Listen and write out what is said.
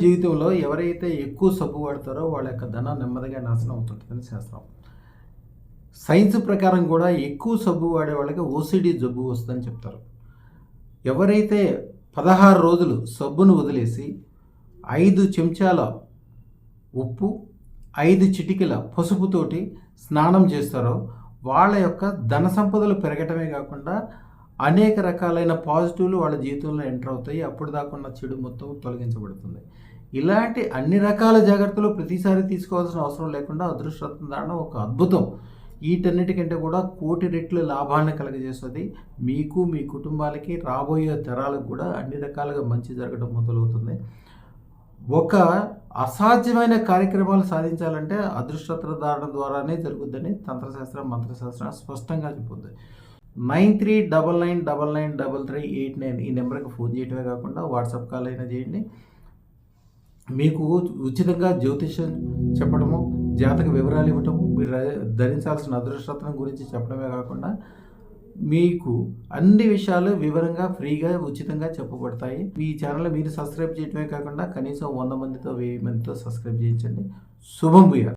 జీవితంలో ఎవరైతే ఎక్కువ సబ్బు వాడతారో వాళ్ళ యొక్క ధనం నెమ్మదిగా నాశనం అవుతుంటుందని శాస్త్రం. సైన్స్ ప్రకారం కూడా ఎక్కువ సబ్బు వాడే వాళ్ళకి ఓసిడి జబ్బు వస్తుందని చెప్తారు. ఎవరైతే 16 రోజులు సబ్బును వదిలేసి 5 చెంచాల ఉప్పు, 5 చిటికెల పసుపుతోటి స్నానం చేస్తారో వాళ్ళ యొక్క ధన సంపదలు పెరగటమే కాకుండా అనేక రకాలైన పాజిటివ్లు వాళ్ళ జీవితంలో ఎంటర్ అవుతాయి. అప్పుడు దాకా ఉన్న చెడు మొత్తం తొలగించబడుతుంది. ఇలాంటి అన్ని రకాల జాగ్రత్తలు ప్రతిసారి తీసుకోవాల్సిన అవసరం లేకుండా అదృష్టరత్న దానం ఒక అద్భుతం. వీటన్నిటికంటే కూడా కోటి రెట్లు లాభాలను కలుగజేస్తుంది. మీకు, మీ కుటుంబాలకి, రాబోయే తరాలకు కూడా అన్ని రకాలుగా మంచి జరగడం మొదలవుతుంది. ఒక అసాధ్యమైన కార్యక్రమాలు సాధించాలంటే అదృష్టరత్న దానం ద్వారానే జరుగుద్దని తంత్రశాస్త్రం, మంత్రశాస్త్రం స్పష్టంగా చెప్పుద్ది. 9399993389 ఈ నెంబర్కి ఫోన్ చేయడమే కాకుండా వాట్సాప్ కాల్ అయినా చేయండి. మీకు ఉచితంగా జ్యోతిష్యం చెప్పడము, జాతక వివరాలు ఇవ్వటము, మీరు ధరించాల్సిన అదృష్టరత్నం గురించి చెప్పడమే కాకుండా మీకు అన్ని విషయాలు వివరంగా, ఫ్రీగా, ఉచితంగా చెప్పబడతాయి. ఈ ఛానల్ మీరు సబ్స్క్రైబ్ చేయడమే కాకుండా కనీసం 100 మందితో, 1000 మందితో సబ్స్క్రైబ్ చేయించండి. శుభం భూయాత్.